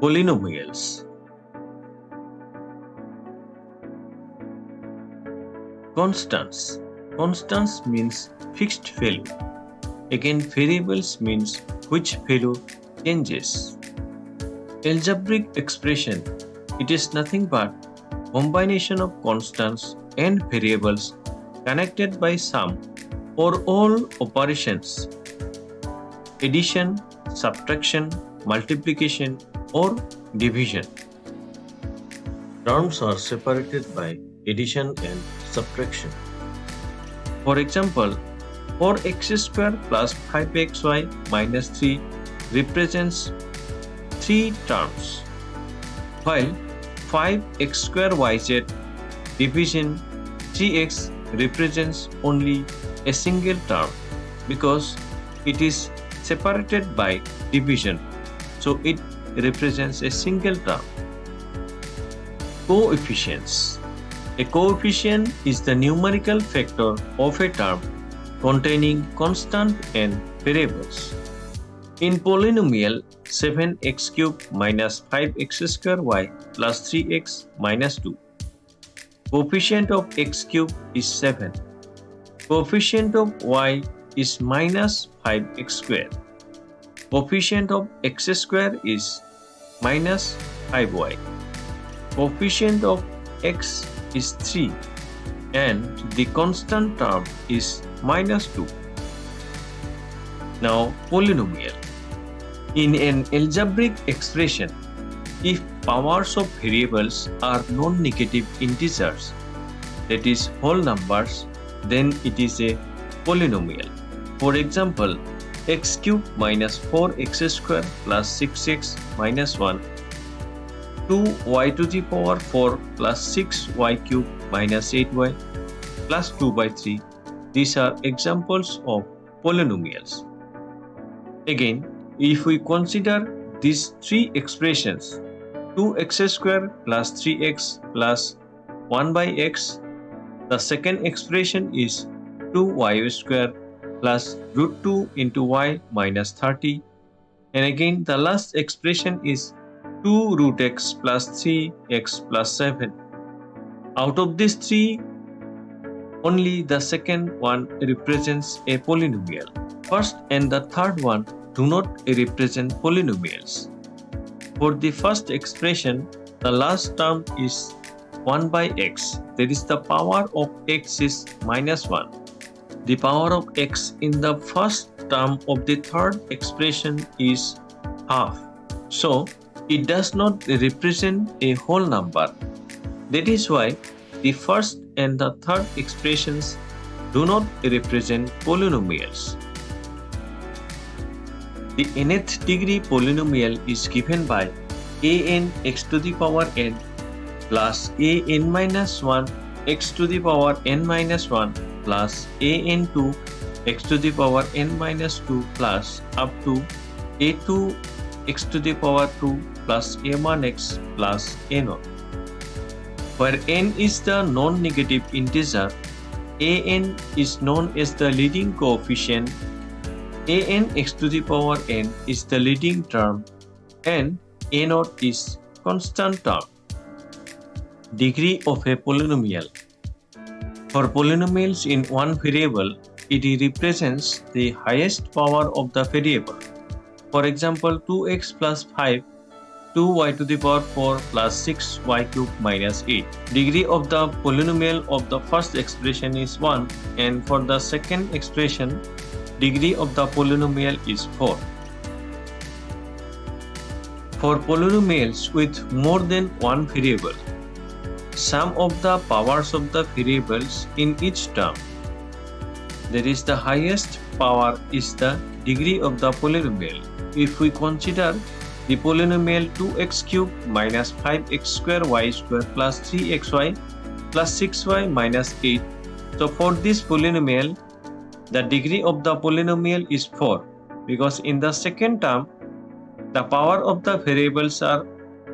Polynomials. Constants. Constants means fixed value. Again, variables means which value changes. Algebraic expression. It is nothing but combination of constants and variables connected by sum or all operations. Addition, subtraction, multiplication or division. Terms are separated by addition and subtraction. For example, 4x square plus 5xy minus 3 represents 3 terms, while 5x square yz division 3x represents only a single term because it is separated by division, so it represents a single term. Coefficients. A coefficient is the numerical factor of a term containing constant and variables. In polynomial 7x cubed minus 5x square y plus 3x minus 2, coefficient of x cubed is 7. Coefficient of y is minus 5x square. Coefficient of x square is minus 5y. Coefficient of x is 3 and the constant term is minus 2. Now polynomial. In an algebraic expression, if powers of variables are non-negative integers, that is whole numbers, then it is a polynomial. For example, x cubed minus 4x square plus 6x minus 1, 2y to the power 4 plus 6y cubed minus 8y plus 2 by 3. These are examples of polynomials. Again, if we consider these three expressions, 2x square plus 3x plus 1 by x, the second expression is 2y square plus root 2 into y minus 30, and again the last expression is 2 root x plus 3x plus 7. Out of these three, only the second one represents a polynomial. First and the third one do not represent polynomials. For the first expression, the last term is 1 by x, that is the power of x is minus 1. The power of x in the first term of the third expression is half. So, it does not represent a whole number. That is why the first and the third expressions do not represent polynomials. The nth degree polynomial is given by an x to the power n plus an minus 1 x to the power n minus 1 plus an2 x to the power n minus 2 plus up to a2 x to the power 2 plus a1 x plus a0. Where n is the non-negative integer, an is known as the leading coefficient, an x to the power n is the leading term, and a0 is constant term. Degree of a polynomial. For polynomials in one variable, it represents the highest power of the variable. For example, 2x plus 5, 2y to the power 4 plus 6y cubed minus 8. Degree of the polynomial of the first expression is 1, and for the second expression, degree of the polynomial is 4. For polynomials with more than one variable, sum of the powers of the variables in each term, that is the highest power, is the degree of the polynomial. If we consider the polynomial 2x cubed minus 5x square y square plus 3xy plus 6y minus 8, so for this polynomial, the degree of the polynomial is 4 because in the second term, the power of the variables are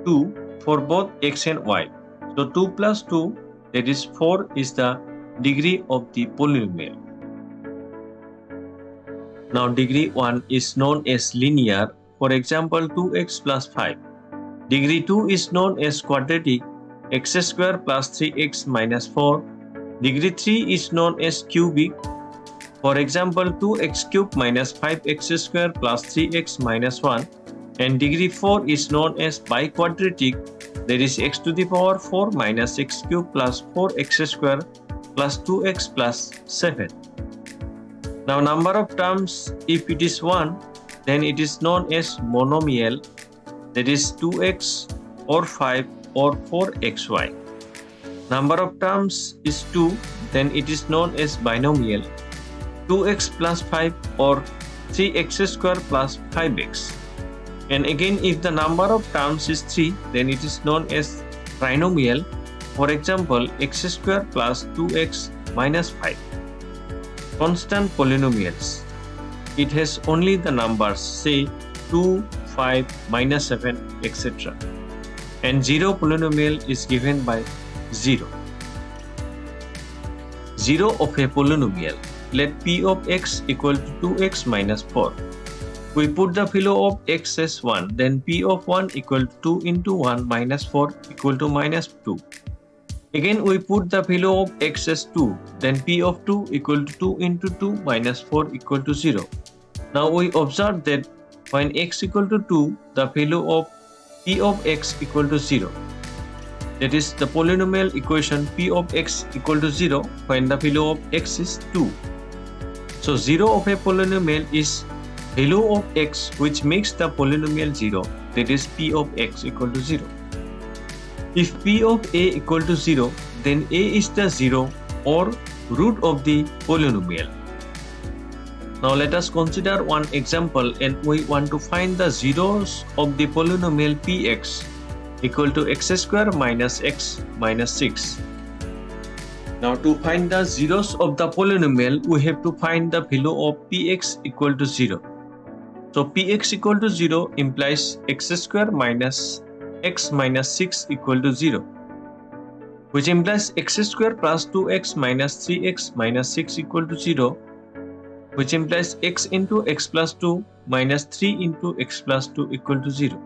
2 for both x and y. So 2 plus 2, that is 4, is the degree of the polynomial. Now degree 1 is known as linear. For example, 2x plus 5. Degree 2 is known as quadratic x square plus 3x minus 4. Degree 3 is known as cubic. For example, 2x cubed minus 5x square plus 3x minus 1. And degree 4 is known as biquadratic, that is x to the power 4 minus x cubed plus 4x square plus 2x plus 7. Now number of terms, if it is 1, then it is known as monomial, that is 2x or 5 or 4xy. Number of terms is 2, then it is known as binomial, 2x plus 5 or 3x square plus 5x. And again, if the number of terms is 3, then it is known as trinomial, for example x square plus 2x minus 5. Constant polynomials, it has only the numbers, say 2, 5, minus 7, etc. And zero polynomial is given by 0. Zero of a polynomial. Let p of x equal to 2x minus 4. We put the value of x as 1, then p of 1 equal to 2 into 1 minus 4 equal to minus 2. Again we put the value of x as 2, then p of 2 equal to 2 into 2 minus 4 equal to 0. Now we observe that when x equal to 2, the value of p of x equal to 0. That is the polynomial equation p of x equal to 0 when the value of x is 2. So 0 of a polynomial is value of x which makes the polynomial 0, that is p of x equal to 0. If p of a equal to 0, then a is the 0 or root of the polynomial. Now let us consider one example, and we want to find the zeros of the polynomial px equal to x square minus x minus 6. Now to find the zeros of the polynomial, we have to find the value of px equal to 0. So px equal to 0 implies x square minus x minus 6 equal to 0, which implies x square plus 2x minus 3x minus 6 equal to 0, which implies x into x plus 2 minus 3 into x plus 2 equal to 0,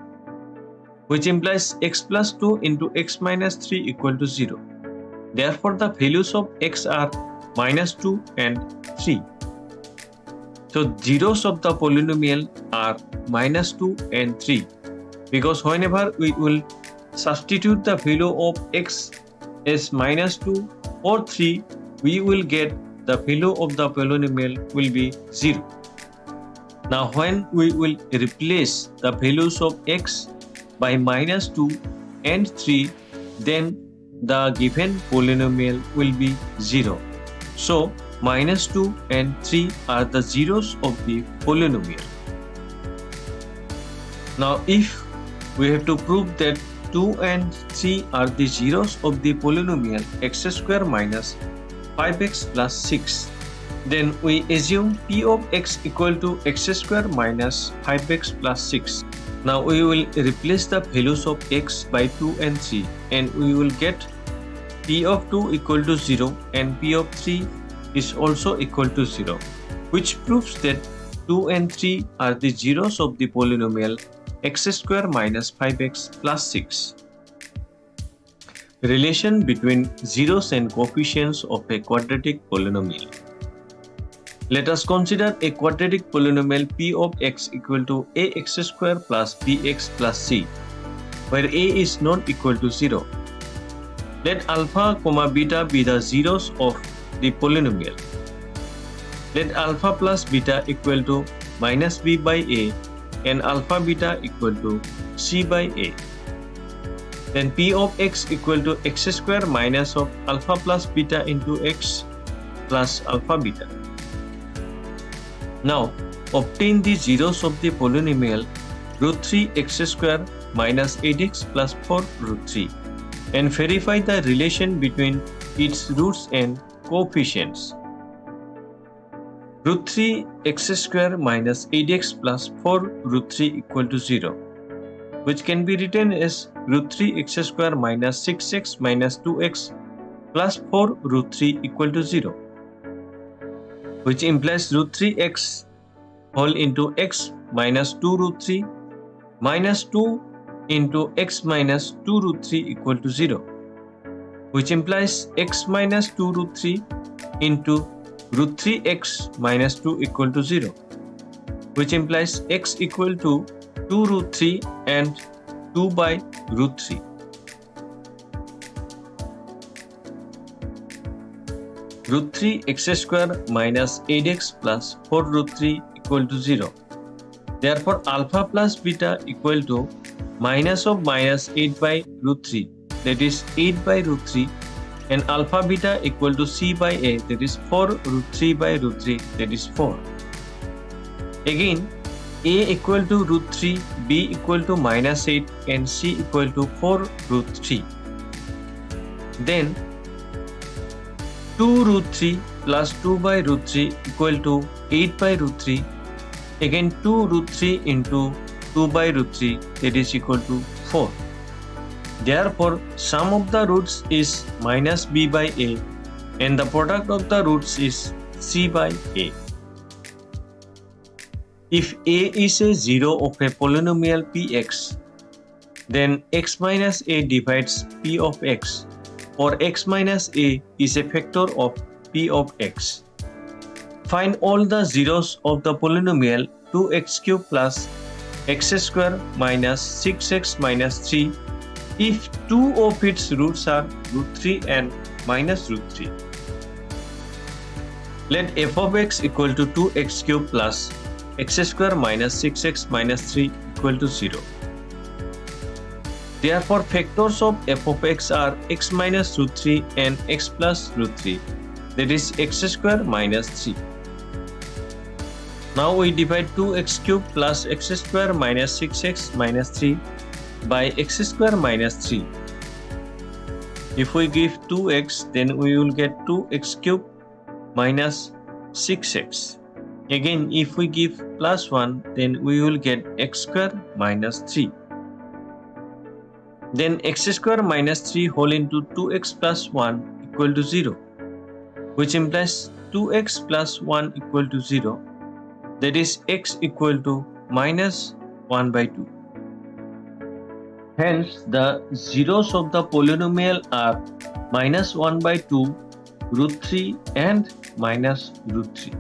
which implies x plus 2 into x minus 3 equal to 0. Therefore, the values of x are minus 2 and 3. So, zeros of the polynomial are minus 2 and 3, because whenever we will substitute the value of x as minus 2 or 3, we will get the value of the polynomial will be 0. Now when we will replace the values of x by minus 2 and 3, then the given polynomial will be 0. So minus 2 and 3 are the zeros of the polynomial. Now if we have to prove that 2 and 3 are the zeros of the polynomial x square minus 5x plus 6, then we assume p of x equal to x square minus 5x plus 6. Now we will replace the values of x by 2 and 3, and we will get p of 2 equal to 0 and p of 3 is also equal to 0, which proves that 2 and 3 are the zeros of the polynomial x square minus 5x plus 6. Relation between zeros and coefficients of a quadratic polynomial. Let us consider a quadratic polynomial p of x equal to ax square plus bx plus c, where a is not equal to 0. Let alpha, beta be the zeros of the polynomial. Let alpha plus beta equal to minus b by a and alpha beta equal to c by a. Then p of x equal to x square minus of alpha plus beta into x plus alpha beta. Now obtain the zeros of the polynomial root 3 x square minus 8x plus 4 root 3 and verify the relation between its roots and coefficients. Root 3 x square minus 8x plus 4 root 3 equal to 0, which can be written as root 3 x square minus 6x minus 2x plus 4 root 3 equal to 0, which implies root 3x whole into x minus 2 root 3 minus 2 into x minus 2 root 3 equal to 0, which implies x minus 2 root 3 into root 3x minus 2 equal to 0, which implies x equal to 2 root 3 and 2 by root 3. Root 3 x square minus 8x plus 4 root 3 equal to 0. Therefore, alpha plus beta equal to minus of minus 8 by root 3, that is 8 by root 3, and alpha beta equal to c by a, that is 4 root 3 by root 3, that is 4. Again, a equal to root 3, b equal to minus 8, and c equal to 4 root 3. Then 2 root 3 plus 2 by root 3 equal to 8 by root 3. Again 2 root 3 into 2 by root 3, that is equal to 4. Therefore, sum of the roots is minus b by a, and the product of the roots is c by a. If a is a 0 of a polynomial px, then x minus a divides p of x, or x minus a is a factor of p of x. Find all the zeros of the polynomial 2x cubed plus x square minus 6x minus 3 if two of its roots are root 3 and minus root 3. Let f of x equal to 2x cubed plus x square minus 6x minus 3 equal to 0. Therefore, factors of f of x are x minus root 3 and x plus root 3, that is x square minus 3. Now we divide 2x cubed plus x square minus 6x minus 3 by x square minus 3. If we give 2x, then we will get 2x cubed minus 6x. Again, if we give plus 1, then we will get x square minus 3. Then x square minus 3 whole into 2x plus 1 equal to 0, which implies 2x plus 1 equal to 0, that is x equal to minus 1 by 2. Hence, the zeros of the polynomial are minus 1 by 2, root 3 and minus root 3.